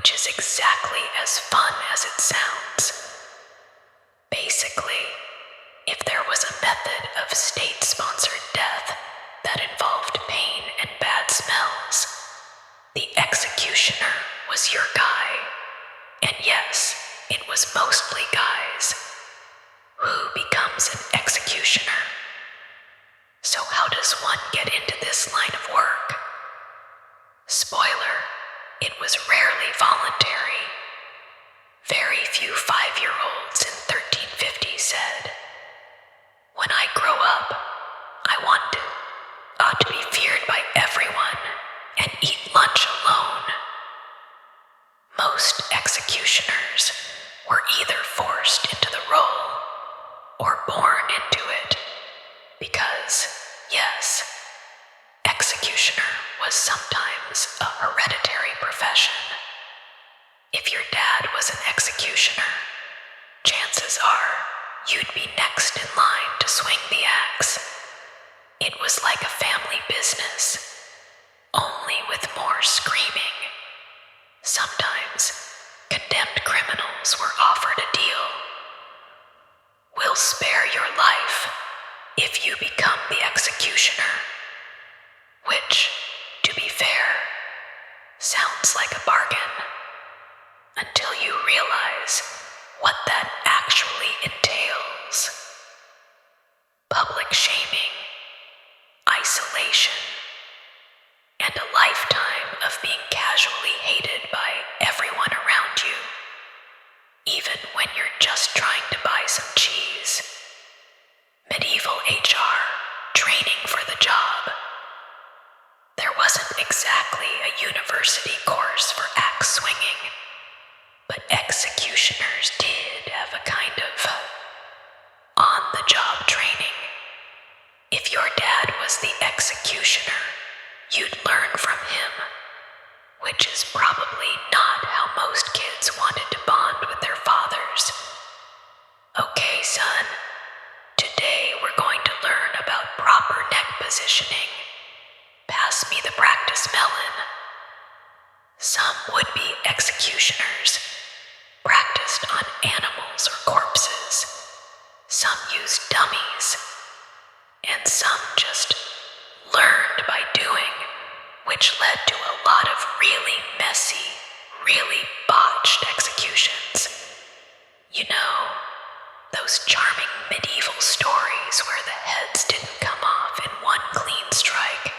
which is exactly as fun as it sounds. Basically, if there was a method of state-sponsored death that involved pain and bad smells, the executioner was your guy. And yes, it was mostly guys. Who becomes an executioner? So how does one get into this line of work? Spoiler, it was rarely voluntary. Very few 5-year-olds in 1350 said, "When I grow up, I want to be feared by everyone and eat lunch alone." Most executioners were either forced into the role or born into it, because, yes, executioner was sometimes a hereditary profession. If your dad was an executioner, chances are you'd be next in line to swing the axe. It was like a family business, only with more screaming. Sometimes condemned criminals were offered a deal. "We'll spare your life if you become the executioner," which, to be fair, sounds like a bargain, until you realize what that actually entails. Public shaming, isolation, and a lifetime of being casually hated by everyone around you, even when you're just trying to buy some cheese. Medieval HR training for the job. There wasn't exactly a university course for axe swinging, but executioners did have a kind of on-the-job training. If your dad was the executioner, you'd learn from him, which is probably not how most kids wanted to bond with their fathers. "Okay, son, today we're going to learn about proper neck positioning. Pass me the practice melon." Some would-be executioners practiced on animals or corpses. Some used dummies, and some just learned by doing, which led to a lot of really messy, really botched executions. You know, those charming medieval stories where the heads didn't come off in one clean strike,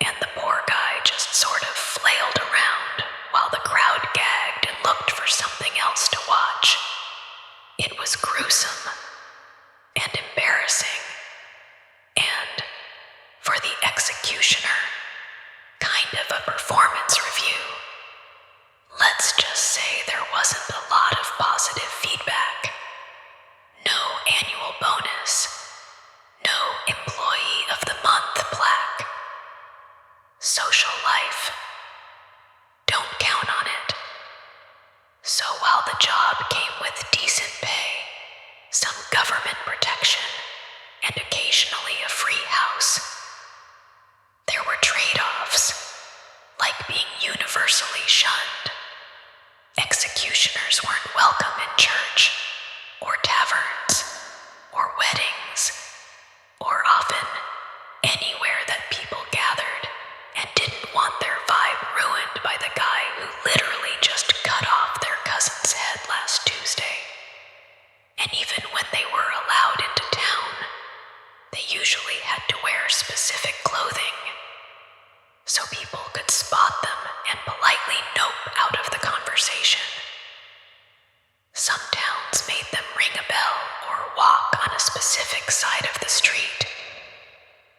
and the poor guy just sort of flailed around while the crowd gagged and looked for something else to watch. It was gruesome and embarrassing, and, for the executioner, kind of a performance review. Let's just say there wasn't a lot of positive feedback. No annual bonus. No Employee of the Month plaque. Social life. Don't count on it. So while the job came with decent pay, some government protection, and occasionally a free house, there were trade-offs, like being universally shunned. Executioners weren't welcome in church, or taverns, or weddings, or often anywhere that people gathered and didn't want their vibe ruined by the guy who literally just cut off their cousin's head last Tuesday. And even when they were allowed into town, they usually had to wear specific clothing, so people could spot them and politely nope out of the conversation. Some towns made them ring a bell or walk on a specific side of the street.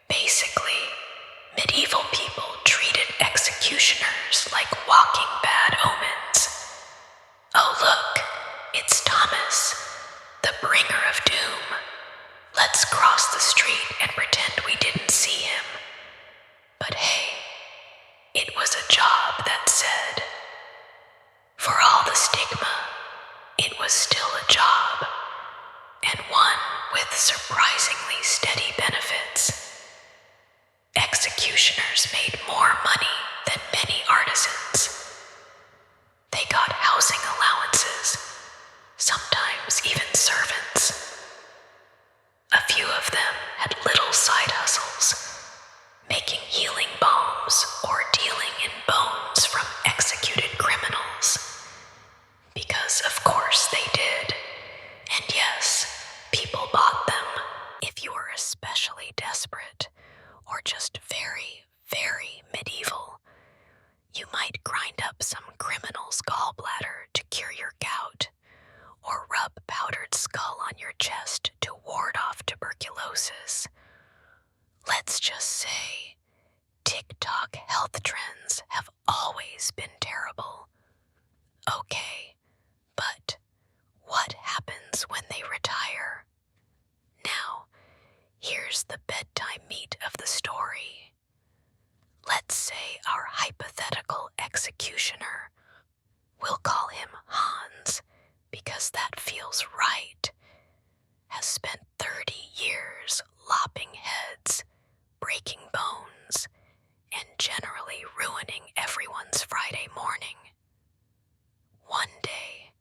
Basically, medieval people treated executioners like walking bad omens. "Oh look, it's Thomas, the bringer of doom. Let's cross the street and pretend we didn't see him." But hey, it was a job that said. For all the stigma, it was still a job, and one with surprisingly steady benefits. Executioners made more money than many artisans. health trends have always been terrible. Okay, but what happens when they retire? Now, here's the bedtime meat of the story. Let's say our hypothetical executioner, we'll call him Hans because that feels right, has spent 30 years lopping heads, breaking bones, and generally ruining everyone's Friday morning. One day,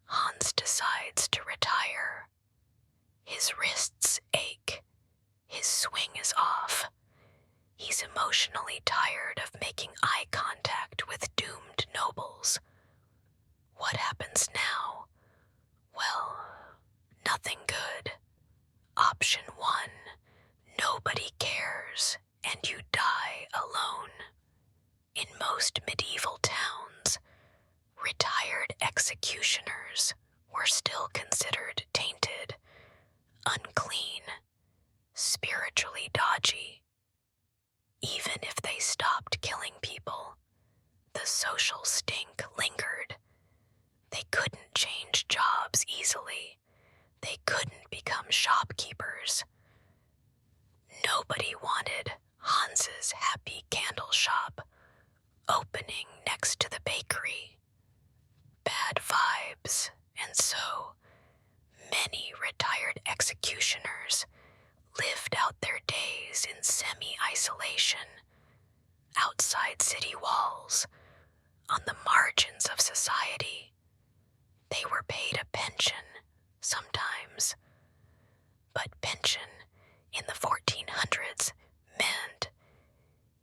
Hans decides to retire. His wrists ache, his swing is off. He's emotionally tired of making eye contact with doomed nobles. What happens now? Well, nothing good. Option 1, nobody cares and you die alone. In most medieval towns, retired executioners were still considered tainted, unclean, spiritually dodgy. Even if they stopped killing people, the social stink lingered. They couldn't change jobs easily. They couldn't become shopkeepers. Nobody wanted Hans's happy candle shop opening next to the bakery. Bad vibes, and so many retired executioners lived out their days in semi-isolation, outside city walls, on the margins of society. They were paid a pension, sometimes, but pension in the 1400s meant,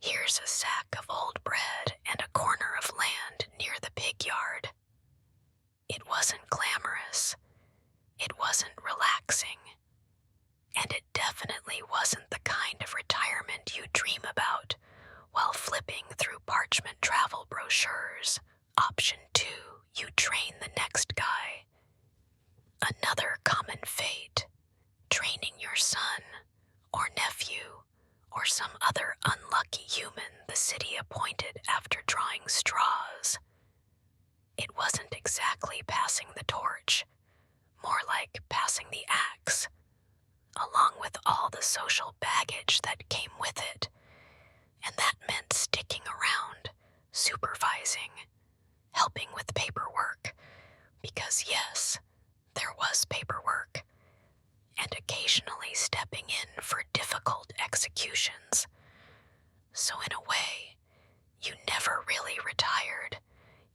here's a sack of old bread and a corner of land near the pig yard. It wasn't glamorous, it wasn't relaxing, and it definitely wasn't the kind of retirement you dream about while flipping through parchment travel brochures. Option 2, you train the next guy. Another common fate, training your son or nephew or some other unlucky human the city appointed after drawing straws. It wasn't exactly passing the torch, more like passing the axe, along with all the social baggage that came with it, and that meant sticking around, supervising, helping with paperwork, because yes, there was paperwork, and occasionally stepping in for difficult executions. So in a way, you never really retired.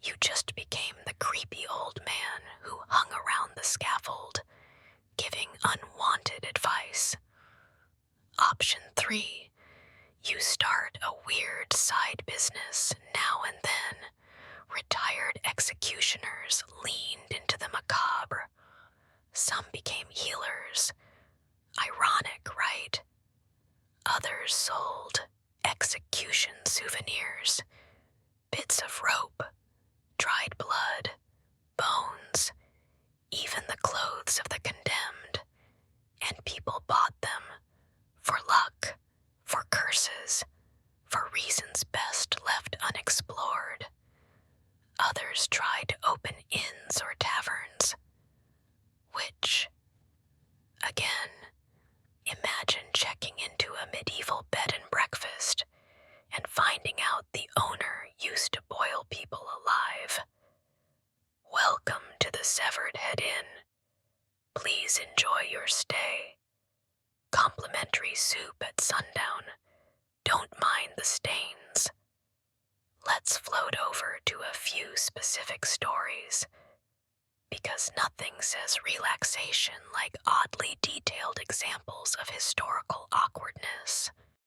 You just became the creepy old man who hung around the scaffold, giving unwanted advice. Option 3, you start a weird side business now and then. Retired executioners leaned into the macabre. Some became healers. Ironic, right? Others sold execution souvenirs, bits of rope, dried blood, bones, even the clothes of the condemned, and people bought them for luck, for curses, for reasons best left unexplored. Others tried to open inns or taverns, which, again, imagine checking into a medieval bed and breakfast and finding out the owner used to boil people alive. Welcome to the Severed Head Inn. Please enjoy your stay. Complimentary soup at sundown. Don't mind the stains. Let's float over to a few specific stories, because nothing says relaxation like oddly detailed examples of historical awkwardness.